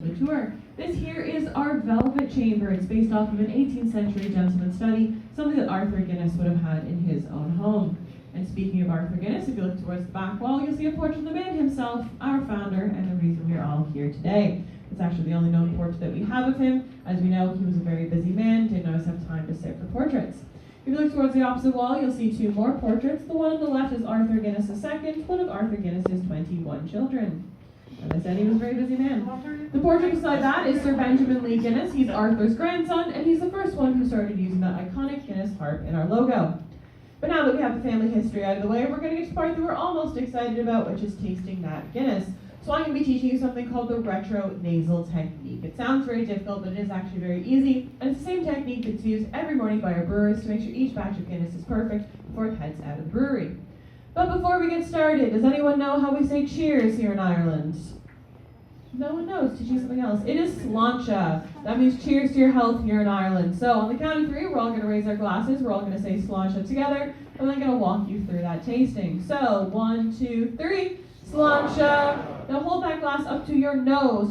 the tour. This here is our Velvet Chamber. It's based off of an 18th century gentleman's study, something that Arthur Guinness would have had in his own home. And speaking of Arthur Guinness, if you look towards the back wall, you'll see a portrait of the man himself, our founder, and the reason we're all here today. It's actually the only known portrait that we have of him. As we know, he was a very busy man, didn't always have time to sit for portraits. If you look towards the opposite wall, you'll see two more portraits. The one on the left is Arthur Guinness II, one of Arthur Guinness's 21 children. As I said, he was a very busy man. The portrait beside that is Sir Benjamin Lee Guinness. He's Arthur's grandson, and he's the first one who started using that iconic Guinness harp in our logo. But now that we have the family history out of the way, we're going to get to the part that we're almost excited about, which is tasting that Guinness. So I'm going to be teaching you something called the retro nasal technique. It sounds very difficult, but it is actually very easy. And it's the same technique that's used every morning by our brewers to make sure each batch of Guinness is perfect before it heads out of the brewery. But before we get started, does anyone know how we say cheers here in Ireland? No one knows. Teach you something else. It is Sláinte. That means cheers to your health here in Ireland. So on the count of three, we're all going to raise our glasses. We're all going to say Sláinte together. And I'm going to walk you through that tasting. So 1, 2, 3. Sláinte. Now hold that glass up to your nose.